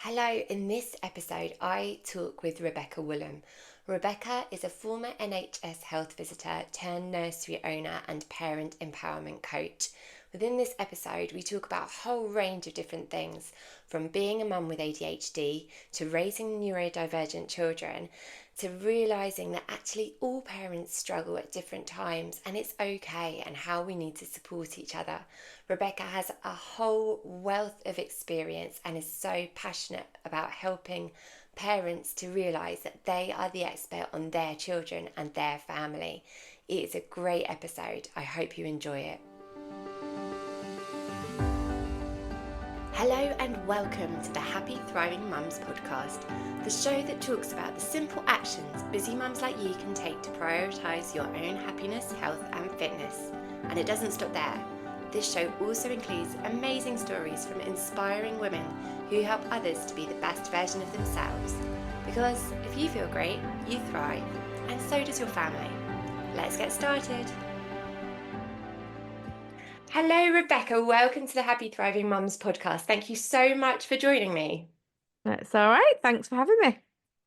Hello, in this episode, I talk with Rebecca Woollam. Rebecca is a former NHS Health Visitor turned nursery owner and parent empowerment coach. Within this episode, we talk about a whole range of different things, from being a mum with ADHD to raising neurodivergent children to realising that actually all parents struggle at different times and it's okay, and how we need to support each other. Rebecca has a whole wealth of experience and is so passionate about helping parents to realise that they are the expert on their children and their family. It is a great episode. I hope you enjoy it. Hello and welcome to the Happy Thriving Mums podcast, the show that talks about the simple actions busy mums like you can take to prioritise your own happiness, health and fitness. And it doesn't stop there. This show also includes amazing stories from inspiring women who help others to be the best version of themselves. Because if you feel great, you thrive, and so does your family. Let's get started. Hello, Rebecca. Welcome to the Happy Thriving Mums podcast. Thank you so much for joining me. That's all right. Thanks for having me.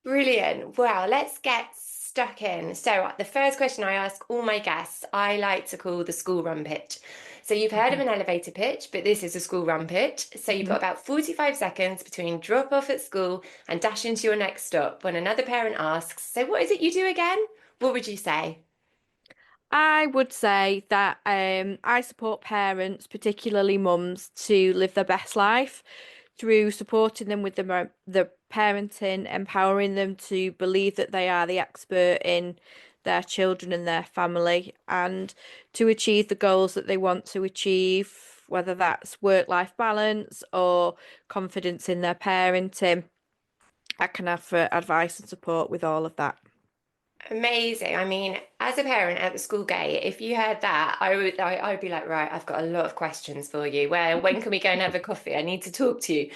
Brilliant. Well, let's get stuck in. So, the first question I ask all my guests, I like to call the school run pitch. So, you've heard of Okay. an elevator pitch, but this is a school run pitch. So, you've got about 45 seconds between drop off at school and dash into your next stop. When another parent asks, "So, what is it you do again?" What would you say? I would say that I support parents, particularly mums, to live their best life through supporting them with the parenting, empowering them to believe that they are the expert in their children and their family, and to achieve the goals that they want to achieve, whether that's work-life balance or confidence in their parenting. I can offer advice and support with all of that. Amazing. I mean, as a parent at the school gate, if you heard that, I'd be like, right, I've got a lot of questions for you. When can we go and have a coffee? I need to talk to you.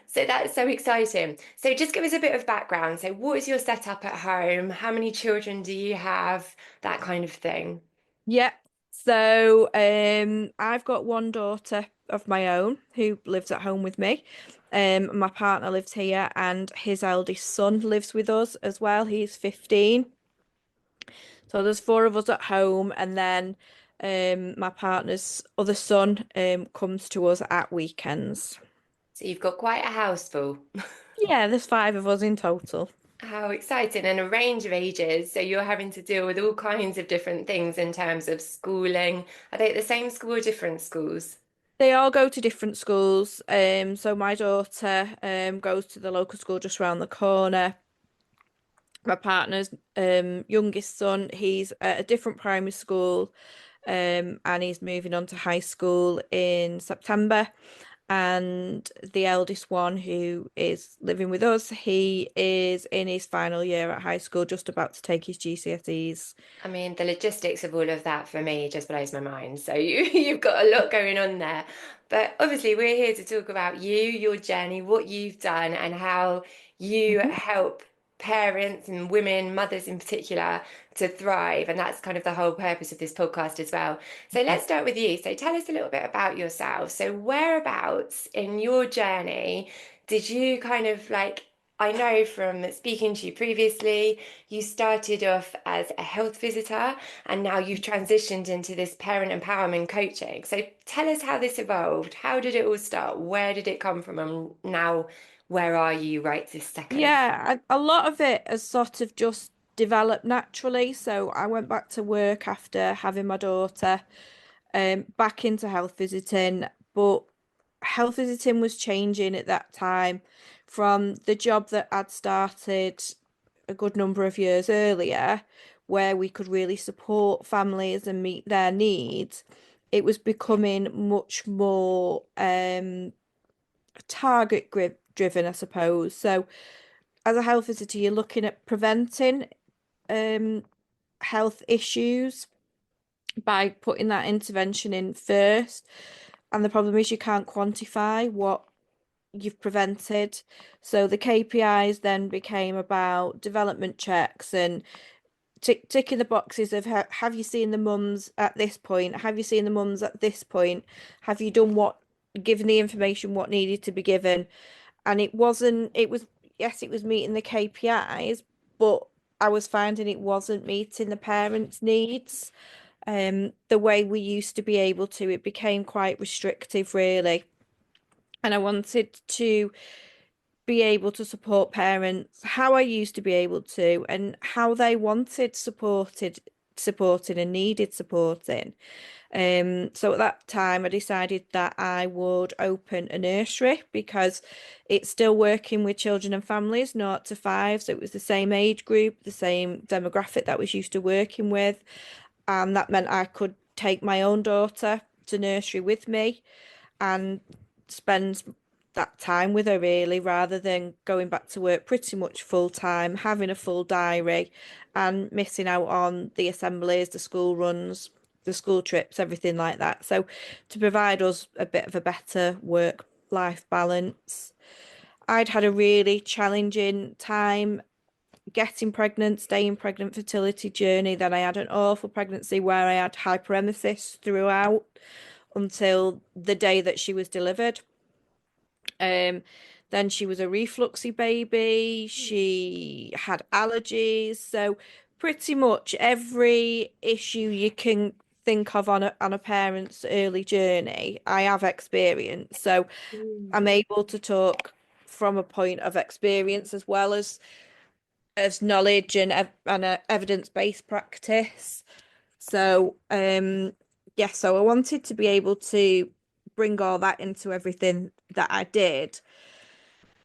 So that's so exciting. So just give us a bit of background. So what is your setup at home? How many children do you have? That kind of thing. Yeah. So, I've got one daughter of my own who lives at home with me. My partner lives here, and his eldest son lives with us as well. He's 15. So there's four of us at home, and then my partner's other son comes to us at weekends. So you've got quite a house full. Yeah, there's five of us in total. How exciting, and a range of ages. So you're having to deal with all kinds of different things in terms of schooling. Are they at the same school or different schools? They all go to different schools. So my daughter goes to the local school just round the corner. My partner's youngest son, he's at a different primary school, and he's moving on to high school in September. And the eldest one, who is living with us, he is in his final year at high school, just about to take his GCSEs. I mean, the logistics of all of that for me just blows my mind. So you've got a lot going on there. But obviously, we're here to talk about you, your journey, what you've done, and how you Mhm. help parents and women, mothers in particular, to thrive. And that's kind of the whole purpose of this podcast as well. So let's start with you. So tell us a little bit about yourself. So whereabouts in your journey did you kind of like, I know from speaking to you previously, you started off as a health visitor and now you've transitioned into this parent empowerment coaching. So tell us how this evolved. How did it all start? Where did it come from? And now, where are you right this second? Yeah, a lot of it has sort of just developed naturally. So I went back to work after having my daughter, back into health visiting, but health visiting was changing at that time from the job that I'd started a good number of years earlier, where we could really support families and meet their needs. It was becoming much more driven, I suppose. So as a health visitor, you're looking at preventing um, health issues by putting that intervention in first. And the problem is you can't quantify what you've prevented. So the KPIs then became about development checks and ticking the boxes of have you seen the mums at this point? Have you seen the mums at this point? Have you done given the information what needed to be given? And it wasn't, it was, yes, it was meeting the KPIs, but I was finding it wasn't meeting the parents' needs. The way we used to be able to, it became quite restrictive, really. And I wanted to be able to support parents how I used to be able to and how they wanted supporting and needed supporting. So at that time, I decided that I would open a nursery because it's still working with children and families, 0 to 5. So it was the same age group, the same demographic that I was used to working with. And that meant I could take my own daughter to nursery with me and spend that time with her really, rather than going back to work pretty much full time, having a full diary and missing out on the assemblies, the school runs, the school trips, everything like that. So to provide us a bit of a better work-life balance. I'd had a really challenging time getting pregnant, staying pregnant, fertility journey. Then I had an awful pregnancy where I had hyperemesis throughout until the day that she was delivered. Um, then she was a refluxy baby. She had allergies. So pretty much every issue you can think of on a parent's early journey, I have experienced. So Mm. I'm able to talk from a point of experience as well as knowledge and a evidence-based practice. So yeah, so I wanted to be able to bring all that into everything that I did.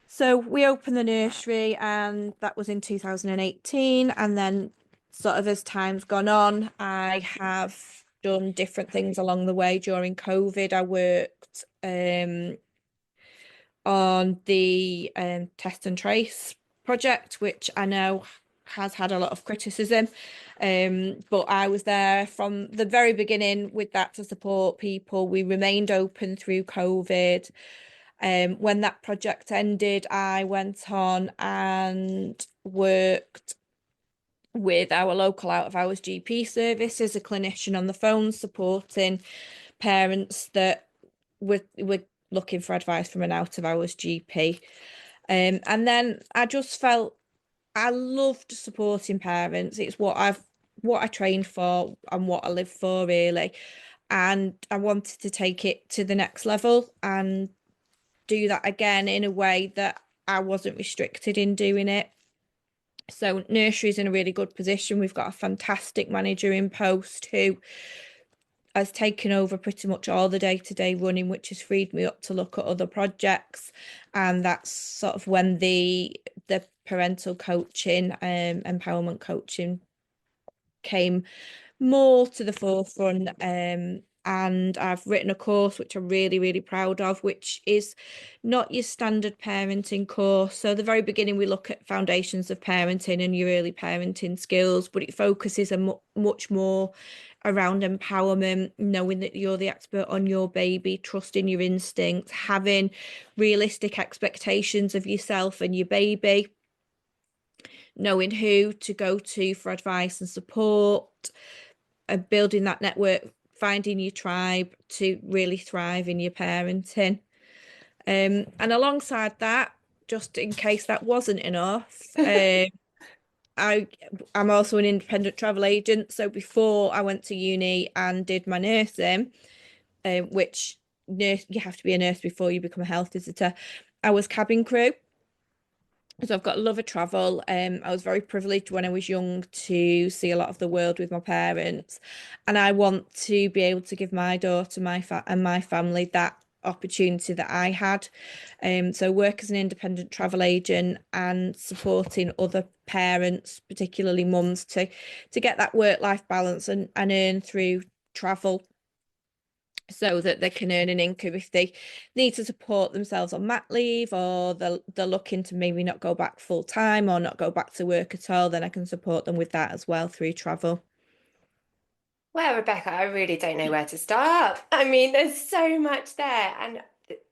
So we opened the nursery and that was in 2018. And then sort of as time's gone on, I have done different things along the way. During COVID, I worked on the test and trace project, which I know has had a lot of criticism. But I was there from the very beginning with that to support people. We remained open through COVID. When that project ended, I went on and worked with our local out of hours GP service as a clinician on the phone, supporting parents that were looking for advice from an out of hours GP. And then I just felt I loved supporting parents. It's what I trained for and what I live for really. And I wanted to take it to the next level and do that again in a way that I wasn't restricted in doing it. So nursery's in a really good position. We've got a fantastic manager in post who has taken over pretty much all the day-to-day running, which has freed me up to look at other projects. And that's sort of when the parental coaching, empowerment coaching came more to the forefront. And I've written a course which I'm really, really proud of, which is not your standard parenting course. So, the very beginning, we look at foundations of parenting and your early parenting skills, but it focuses much more around empowerment, knowing that you're the expert on your baby, trusting your instincts, having realistic expectations of yourself and your baby, knowing who to go to for advice and support, and building that network, finding your tribe to really thrive in your parenting. And alongside that, just in case that wasn't enough, I I'm also an independent travel agent. So before I went to uni and did my nursing, which you have to be a nurse before you become a health visitor, I was cabin crew. So I've got a love of travel. I was very privileged when I was young to see a lot of the world with my parents, and I want to be able to give my daughter, and my family that opportunity that I had. So work as an independent travel agent and supporting other parents, particularly mums, to get that work-life balance and earn through travel so that they can earn an income if they need to support themselves on mat leave, or they're looking to maybe not go back full time or not go back to work at all, then I can support them with that as well through travel. Well, Rebecca, I really don't know where to start. I mean, there's so much there. And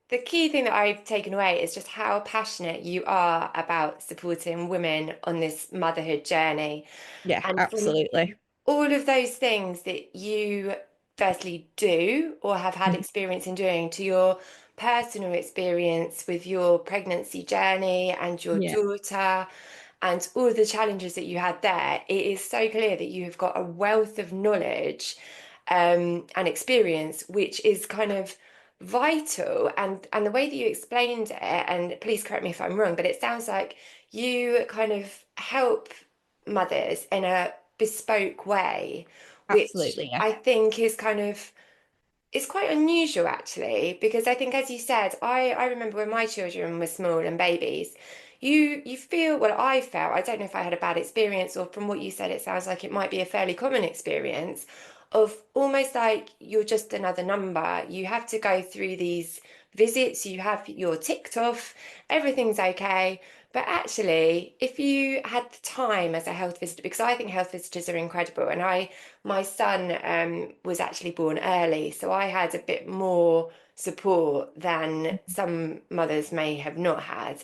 the key thing that I've taken away is just how passionate you are about supporting women on this motherhood journey. Yeah, And from absolutely. all of those things that you firstly do or have had Mhm. experience in doing to your personal experience with your pregnancy journey and your Yeah, daughter and all the challenges that you had there, it is so clear that you have got a wealth of knowledge and experience, which is kind of vital. And the way that you explained it, and please correct me if I'm wrong, but it sounds like you kind of help mothers in a bespoke way, which absolutely. Yeah. I think is kind of it's quite unusual actually, because I think, as you said, I remember when my children were small and babies, you feel, well, I felt, I don't know if I had a bad experience or from what you said, it sounds like it might be a fairly common experience of almost like you're just another number. You have to go through these visits, you have your ticked off, everything's okay. But actually, if you had the time as a health visitor, because I think health visitors are incredible, and my son was actually born early, so I had a bit more support than some mothers may have not had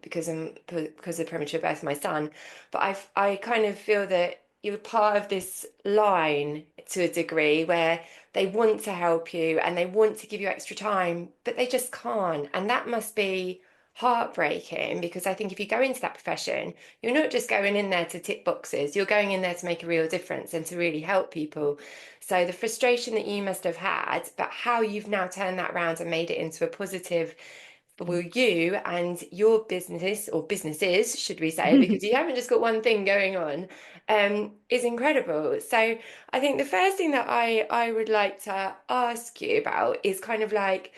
because of premature birth of my son. But I kind of feel that you're part of this line to a degree where they want to help you and they want to give you extra time, but they just can't. And that must be heartbreaking because I think if you go into that profession, you're not just going in there to tick boxes, you're going in there to make a real difference and to really help people. So the frustration that you must have had, but how you've now turned that around and made it into a positive for you and your business or businesses, should we say, because you haven't just got one thing going on, is incredible. So I think the first thing that I would like to ask you about is kind of like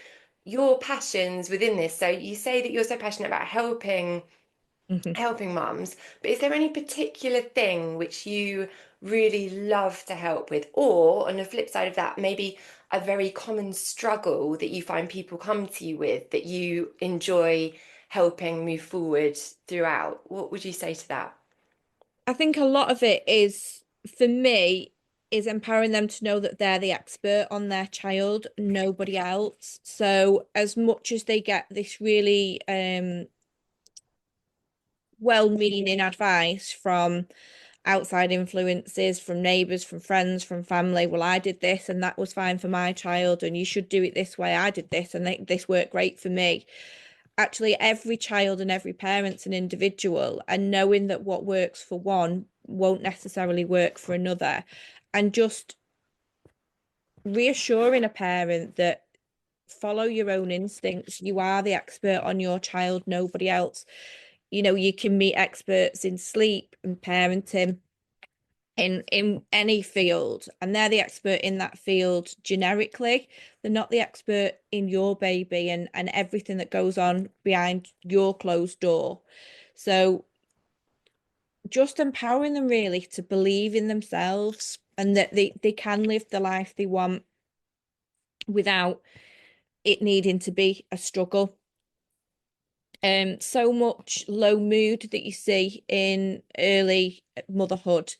your passions within this. So you say that you're so passionate about Mhm. helping mums, but is there any particular thing which you really love to help with? Or on the flip side of that, maybe a very common struggle that you find people come to you with that you enjoy helping move forward throughout? What would you say to that? I think a lot of it is, for me, is empowering them to know that they're the expert on their child, nobody else. So as much as they get this really well-meaning advice from outside influences, from neighbors, from friends, from family, well, I did this and that was fine for my child, and you should do it this way. I did this and this worked great for me. Actually, every child and every parent's an individual, and knowing that what works for one won't necessarily work for another, and just reassuring a parent that follow your own instincts. You are the expert on your child, nobody else. You can meet experts in sleep and parenting in any field, and they're the expert in that field generically. They're not the expert in your baby and everything that goes on behind your closed door. So just empowering them really to believe in themselves and that they can live the life they want without it needing to be a struggle. So much low mood that you see in early motherhood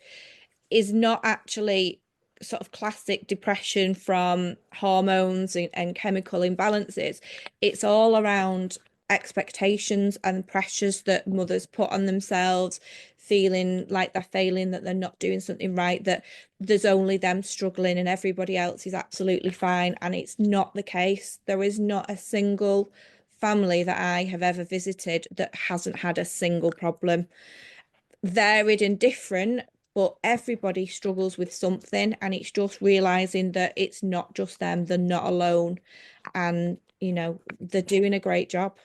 is not actually sort of classic depression from hormones and chemical imbalances. It's all around expectations and pressures that mothers put on themselves, feeling like they're failing, that they're not doing something right, that there's only them struggling and everybody else is absolutely fine. And it's not the case. There is not a single family that I have ever visited that hasn't had a single problem, varied and different, but everybody struggles with something, and it's just realizing that it's not just them, they're not alone, and they're doing a great job.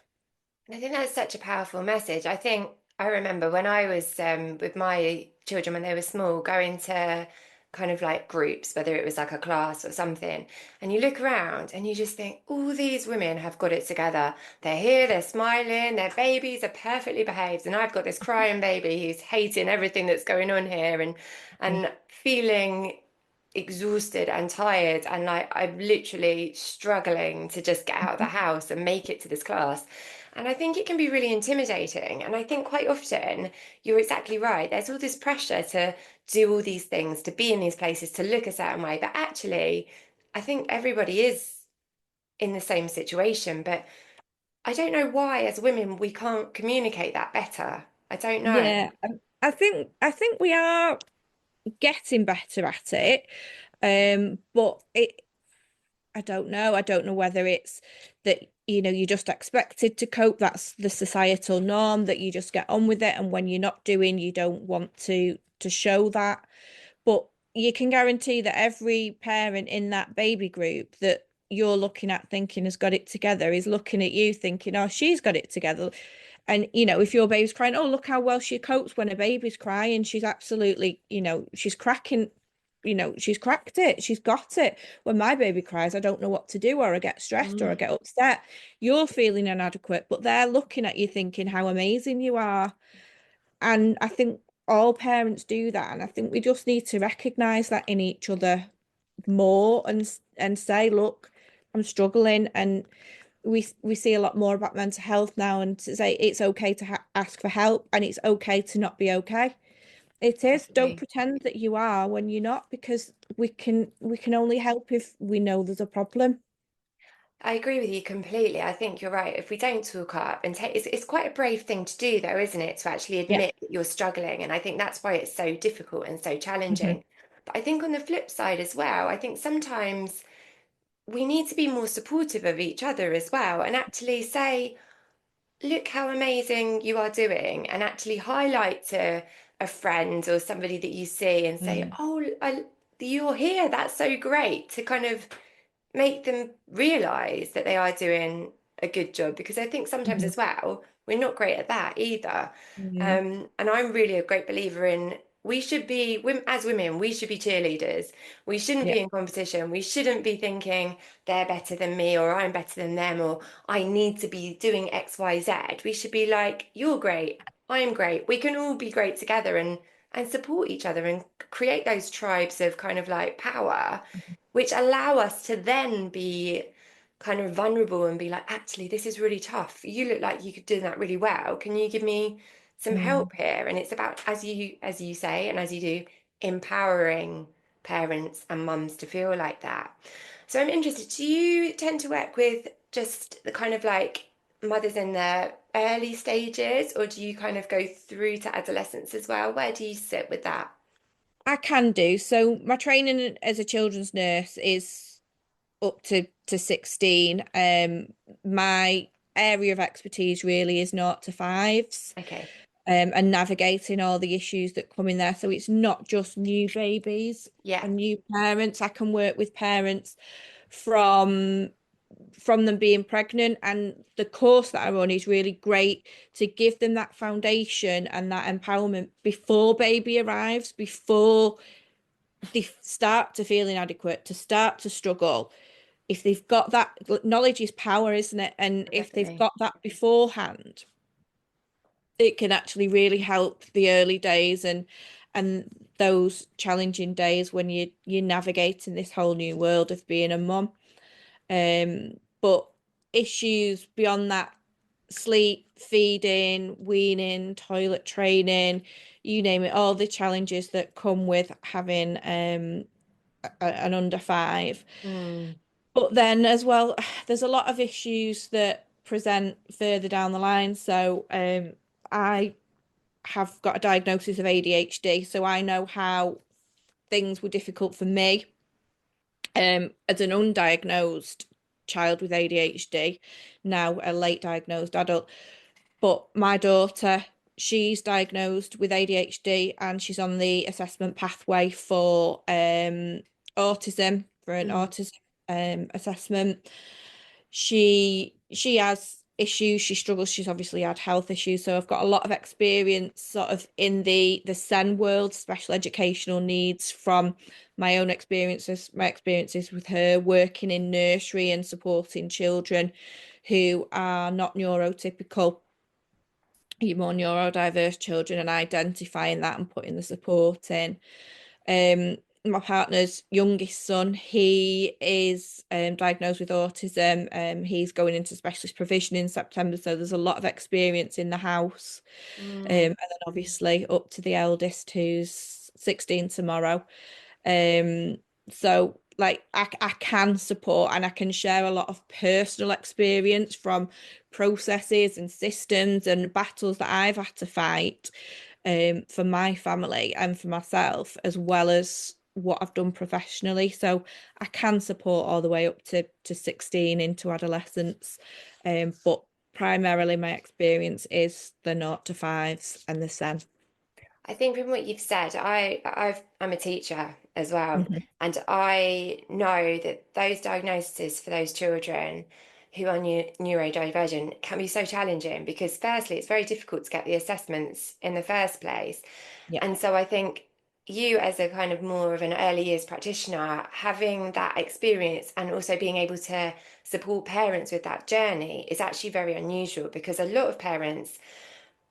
I think that's such a powerful message. I think I remember when I was with my children when they were small, going to kind of like groups, whether it was like a class or something, and you look around and you just think, all these women have got it together. They're here, they're smiling, their babies are perfectly behaved, and I've got this crying baby who's hating everything that's going on here and feeling exhausted and tired and like I'm literally struggling to just get out of the house and make it to this class. And I think it can be really intimidating. And I think quite often you're exactly right. There's all this pressure to do all these things, to be in these places, to look a certain way. But actually, I think everybody is in the same situation. But I don't know why, as women, we can't communicate that better. I don't know. Yeah, I think we are getting better at it, but I don't know. I don't know whether it's that, you're just expected to cope. That's the societal norm, that you just get on with it. And when you're not doing, you don't want to show that. But you can guarantee that every parent in that baby group that you're looking at thinking has got it together is looking at you thinking, oh, she's got it together. And, if your baby's crying, oh, look how well she copes when a baby's crying. She's absolutely, she's cracking, she's cracked it. She's got it. When my baby cries, I don't know what to do, or I get stressed, or I Mm. get upset. You're feeling inadequate, but they're looking at you thinking how amazing you are. And I think all parents do that. And I think we just need to recognize that in each other more, and say, look, I'm struggling. And we see a lot more about mental health now, and to say it's okay to ask for help, and it's okay to not be okay. It is. Don't Definitely. pretend that you are when you're not, because we can only help if we know there's a problem. I agree with you completely. I think you're right. If we don't talk up and take, it's quite a brave thing to do, though, isn't it? To actually Yeah. admit that you're struggling. And I think that's why it's so difficult and so Hmm. challenging. But I think on the flip side as well, I think sometimes we need to be more supportive of each other as well and actually say, look how amazing you are doing, and actually highlight to a friend or somebody that you see and say, Mm. oh, you're here. That's so great, to kind of make them realize that they are doing a good job, because I think sometimes Hmm. as well we're not great at that either. Mm. And I'm really a great believer in, we should be as women, we should be cheerleaders. We shouldn't Yeah. be in competition. We shouldn't be thinking they're better than me, or I'm better than them, or I need to be doing XYZ. We should be like, you're great, I'm great, we can all be great together, and support each other and create those tribes of kind of like power, which allow us to then be kind of vulnerable and be like, actually, this is really tough. You look like you could do that really well. Can you give me some Mm. help here? And it's about, as you say, and as you do, empowering parents and mums to feel like that. So I'm interested, do you tend to work with just the kind of like mothers in their early stages, or do you kind of go through to adolescence as well? Where do you sit with that? I can do. So my training as a children's nurse is up to 16. My area of expertise really is 0 to 5s, Okay. and navigating all the issues that come in there. So it's not just new babies Yeah. and new parents. I can work with parents from them being pregnant, and the course that I run is really great to give them that foundation and that empowerment before baby arrives, before they start to feel inadequate, to start to struggle. If they've got that, knowledge is power, isn't it? And if they've Definitely. got that beforehand, it can actually really help the early days, and those challenging days when you're navigating this whole new world of being a mum. But issues beyond that, sleep, feeding, weaning, toilet training, you name it, all the challenges that come with having an under five. Mm. But then as well, there's a lot of issues that present further down the line. So I have got a diagnosis of ADHD, so I know how things were difficult for me as an undiagnosed child with ADHD, now a late diagnosed adult. But my daughter, she's diagnosed with ADHD, and she's on the assessment pathway for autism, for an Mm. autism assessment. She has issues, she struggles, she's obviously had health issues, so I've got a lot of experience sort of in the SEN world, special educational needs, from my own experiences, my experiences with her working in nursery and supporting children who are not neurotypical, your more neurodiverse children, and identifying that and putting the support in. My partner's youngest son, he is diagnosed with autism. He's going into specialist provision in September, so there's a lot of experience in the house. Mm. And then obviously up to the eldest, who's 16 tomorrow. Um, so like I can support, and I can share a lot of personal experience from processes and systems and battles that I've had to fight for my family and for myself, as well as what I've done professionally. So I can support all the way up to 16 into adolescence. But primarily my experience is the 0 to 5s and the SEN. I think from what you've said, I'm a teacher as well, Mhm. and I know that those diagnoses for those children who are neurodivergent can be so challenging because firstly, it's very difficult to get the assessments in the first place. Yeah. And so I think you as a kind of more of an early years practitioner, having that experience and also being able to support parents with that journey is actually very unusual because a lot of parents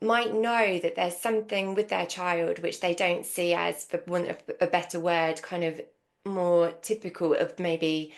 might know that there's something with their child which they don't see as, for want of a better word, kind of more typical of maybe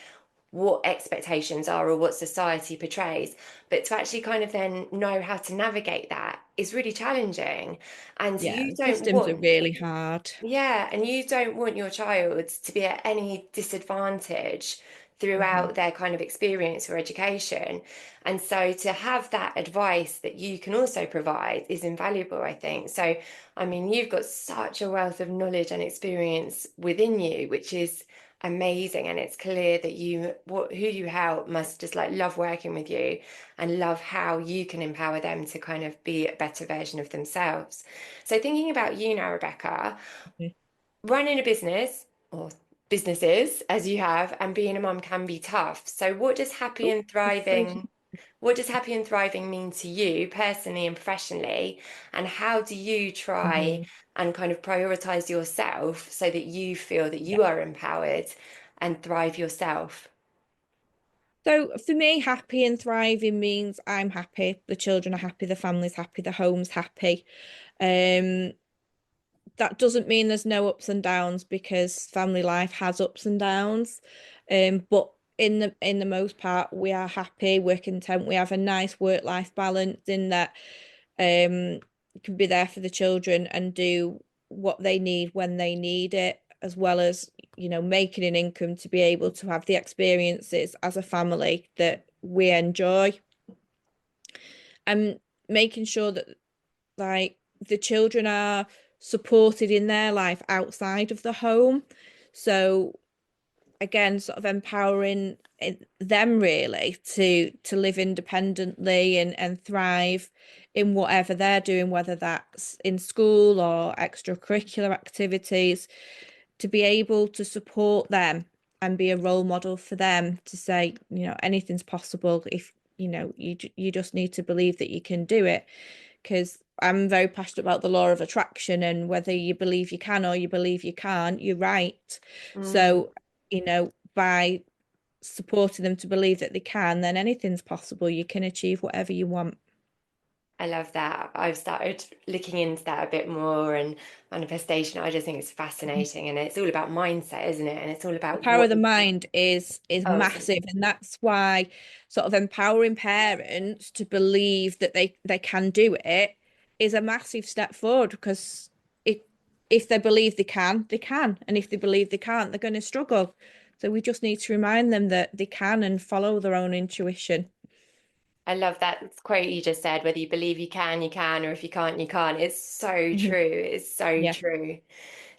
what expectations are or what society portrays. But to actually kind of then know how to navigate that is really challenging. And Yeah, you the don't systems are want really hard. yeah, and you don't want your child to be at any disadvantage Mhm. throughout their kind of experience or education. And so to have that advice that you can also provide is invaluable, I think. So, I mean, you've got such a wealth of knowledge and experience within you, which is amazing. And it's clear that who you help must just like love working with you and love how you can empower them to kind of be a better version of themselves. So thinking about you now, Rebecca, Mhm. running a business or businesses as you have and being a mum can be tough. So Oh, frustration. what does happy and thriving mean to you personally and professionally? And how do you try Mhm. and kind of prioritize yourself so that you feel that Yeah. you are empowered and thrive yourself? So for me, happy and thriving means I'm happy, the children are happy, the family's happy, the home's happy. Um, that doesn't mean there's no ups and downs because family life has ups and downs. But in the most part, we are happy, we're content, we have a nice work-life balance in that can be there for the children and do what they need when they need it, as well as, making an income to be able to have the experiences as a family that we enjoy. And making sure that like the children are supported in their life outside of the home. So again, sort of empowering them really to live independently and thrive in whatever they're doing, whether that's in school or extracurricular activities, to be able to support them and be a role model for them to say, anything's possible if you just need to believe that you can do it, because I'm very passionate about the law of attraction, and whether you believe you can or you believe you can't, you're right. Mm. So, by supporting them to believe that they can, then anything's possible. You can achieve whatever you want. I love that. I've started looking into that a bit more and manifestation. I just think it's fascinating and it's all about mindset, isn't it? And it's all The about power of what the mind is oh, massive, and that's why sort of empowering parents to believe that they can do it is a massive step forward, because if they believe they can, and if they believe they can't, they're going to struggle. So we just need to remind them that they can and follow their own intuition. I love that quote you just said, whether you believe you can, or if you can't, you can't. It's so Mhm. true. It's so Yeah. true.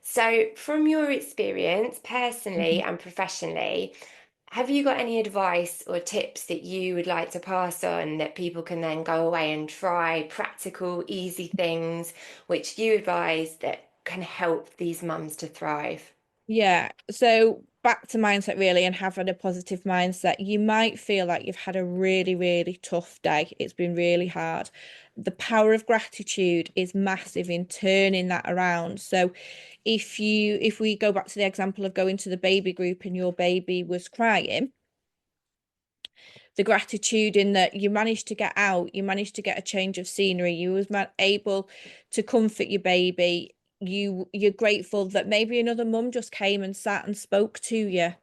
So, from your experience, personally Mhm. and professionally, have you got any advice or tips that you would like to pass on that people can then go away and try practical, easy things which you advise that can help these mums to thrive? Yeah, so back to mindset really, and having a positive mindset. You might feel like you've had a really, really tough day. It's been really hard. The power of gratitude is massive in turning that around. So if we go back to the example of going to the baby group and your baby was crying, the gratitude in that you managed to get out, you managed to get a change of scenery, you was able to comfort your baby. You're grateful that maybe another mum just came and sat and spoke to you.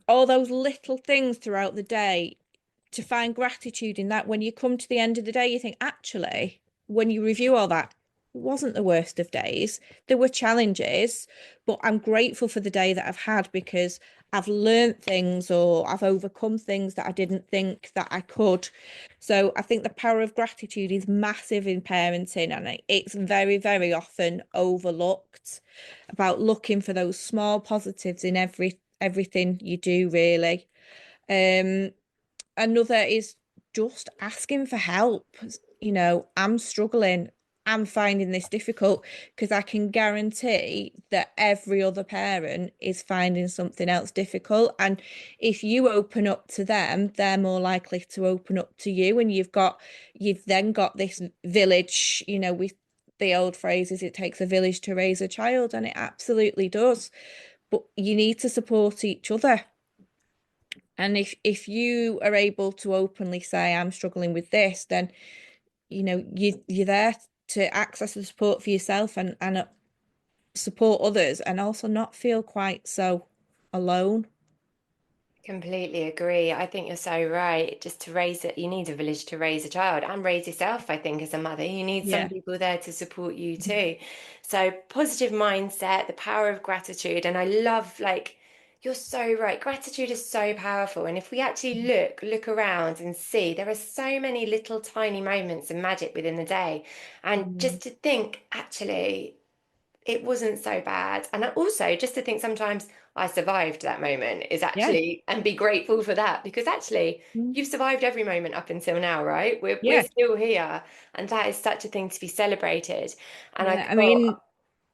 All those little things throughout the day, to find gratitude in that, when you come to the end of the day, you think, actually, when you review all that, it wasn't the worst of days. There were challenges, but I'm grateful for the day that I've had because I've learned things or I've overcome things that I didn't think that I could. So I think the power of gratitude is massive in parenting, and it's very, very often overlooked about looking for those small positives in everything you do, really. Um, Another is just asking for help. I'm struggling. I'm finding this difficult, because I can guarantee that every other parent is finding something else difficult. And if you open up to them, they're more likely to open up to you. And you've then got this village, with the old phrases, it takes a village to raise a child, and it absolutely does. But you need to support each other. And if you are able to openly say, I'm struggling with this, then you're there to access the support for yourself, and support others, and also not feel quite so alone. Completely agree. I think you're so right. Just to raise it, you need a village to raise a child and raise yourself, I think, as a mother. You need some Yeah. people there to support you too. So, positive mindset, the power of gratitude. And I love, like, you're so right. Gratitude is so powerful. And if we actually look around and see, there are so many little tiny moments of magic within the day. And Mm. just to think, actually, it wasn't so bad. And also just to think sometimes I survived that moment is Yeah. actually, and be grateful for that, because actually Mm. you've survived every moment up until now, right? We're Yeah. still here. And that is such a thing to be celebrated. And I Yeah. I thought, mean,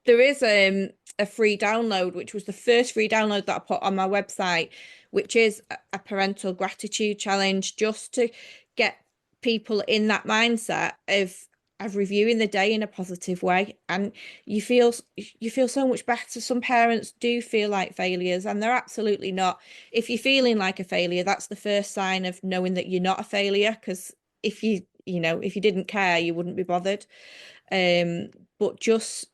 there is a free download, which was the first free download that I put on my website, which is a parental gratitude challenge, just to get people in that mindset of reviewing the day in a positive way. And you feel so much better. Some parents do feel like failures, and they're absolutely not. If you're feeling like a failure, that's the first sign of knowing that you're not a failure, because if you didn't care, you wouldn't be bothered. Um, but just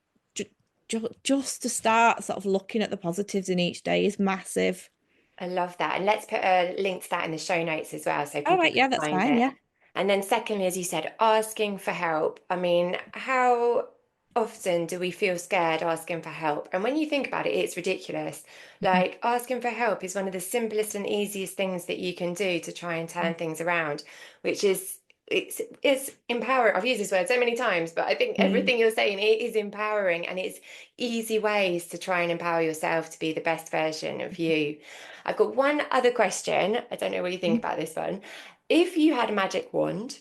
to start sort of looking at the positives in each day is massive. I love that. And let's put a link to that in the show notes as well so All people right, can yeah, that's find fine. it. Yeah. And then, secondly, as you said, asking for help. I mean, how often do we feel scared asking for help? And when you think about it, it's ridiculous. Like, asking for help is one of the simplest and easiest things that you can do to try and turn things around, which is. It's empowering. I've used this word so many times, but I think Mm. everything you're saying, it is empowering, and it's easy ways to try and empower yourself to be the best version of you. I've got one other question. I don't know what you think about this one. If you had a magic wand,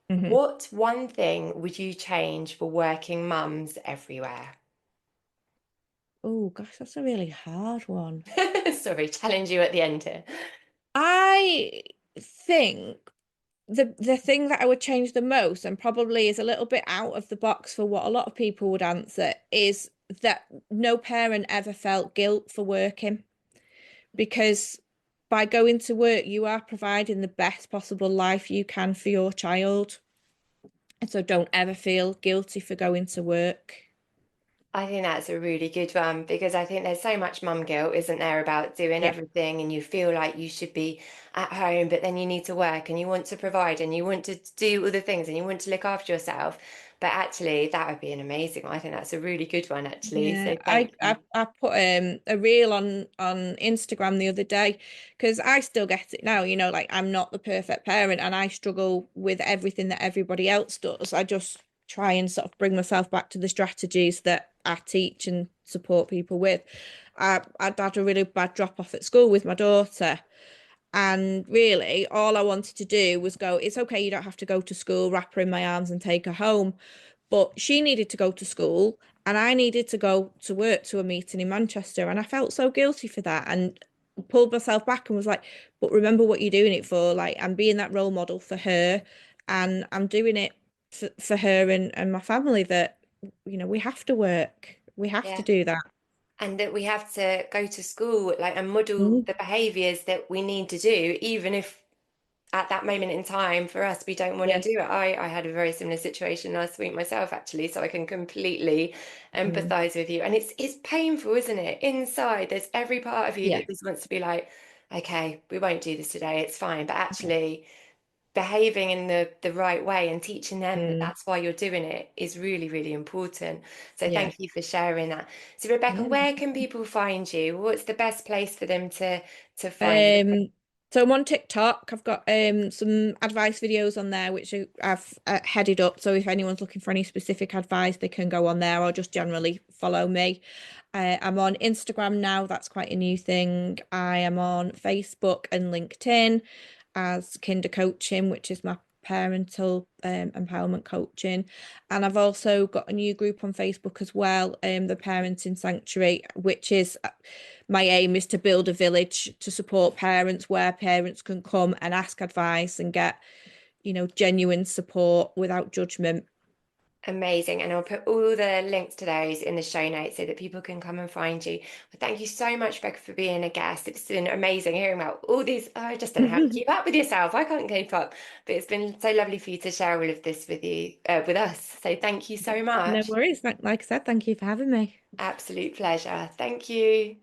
Mm-hmm. what one thing would you change for working mums everywhere? Oh gosh, that's a really hard one. Sorry, challenge you at the end here. I think the thing that I would change the most, and probably is a little bit out of the box for what a lot of people would answer, is that no parent ever felt guilt for working, because by going to work, you are providing the best possible life you can for your child. And so don't ever feel guilty for going to work. I think that's a really good one, because I think there's so much mum guilt, isn't there, about doing Yeah. everything, and you feel like you should be at home, but then you need to work and you want to provide and you want to do all the things and you want to look after yourself. But actually, that would be an amazing one. I think that's a really good one, actually. Yeah, So I thank I, you. I put a reel on Instagram the other day, because I still get it now, like I'm not the perfect parent, and I struggle with everything that everybody else does. I just try and sort of bring myself back to the strategies that I teach and support people with. I'd had a really bad drop off at school with my daughter, and really, all I wanted to do was go, it's okay, you don't have to go to school, wrap her in my arms and take her home. But she needed to go to school, and I needed to go to work, to a meeting in Manchester. And I felt so guilty for that, and pulled myself back and was like, but remember what you're doing it for. Like, I'm being that role model for her, and I'm doing it for her and my family, that, we have to work. We have to Yeah. do that. And that we have to go to school, like, and model Mm. the behaviors that we need to do, even if at that moment in time for us we don't want to Yeah. do it. I had a very similar situation last week myself, actually, so I can completely Mm. empathize with you. And it's painful, isn't it? Inside, there's every part of you Yeah. that just wants to be like, okay, we won't do this today, it's fine. But actually, behaving in the right way and teaching them that Mm, that's why you're doing it is really, really important. So yeah. thank you for sharing that. So Rebecca, Yeah. where can people find you? What's the best place for them to find you? Um, so I'm on TikTok. I've got some advice videos on there which I've headed up. So if anyone's looking for any specific advice, they can go on there or just generally follow me. I'm on Instagram now. That's quite a new thing. I am on Facebook and LinkedIn as Kinder Coaching, which is my parental empowerment coaching. And I've also got a new group on Facebook as well, the Parenting Sanctuary, which is my aim is to build a village to support parents where parents can come and ask advice and get, genuine support without judgment. Amazing. And I'll put all the links to those in the show notes so that people can come and find you. But thank you so much, Becca, for being a guest. It's been amazing hearing about all these. Oh, I just don't know how to keep up with yourself. I can't keep up. But it's been so lovely for you to share all of this with you, with us. So thank you so No much. worries. Like I said, thank you for having me. Absolute pleasure. Thank you.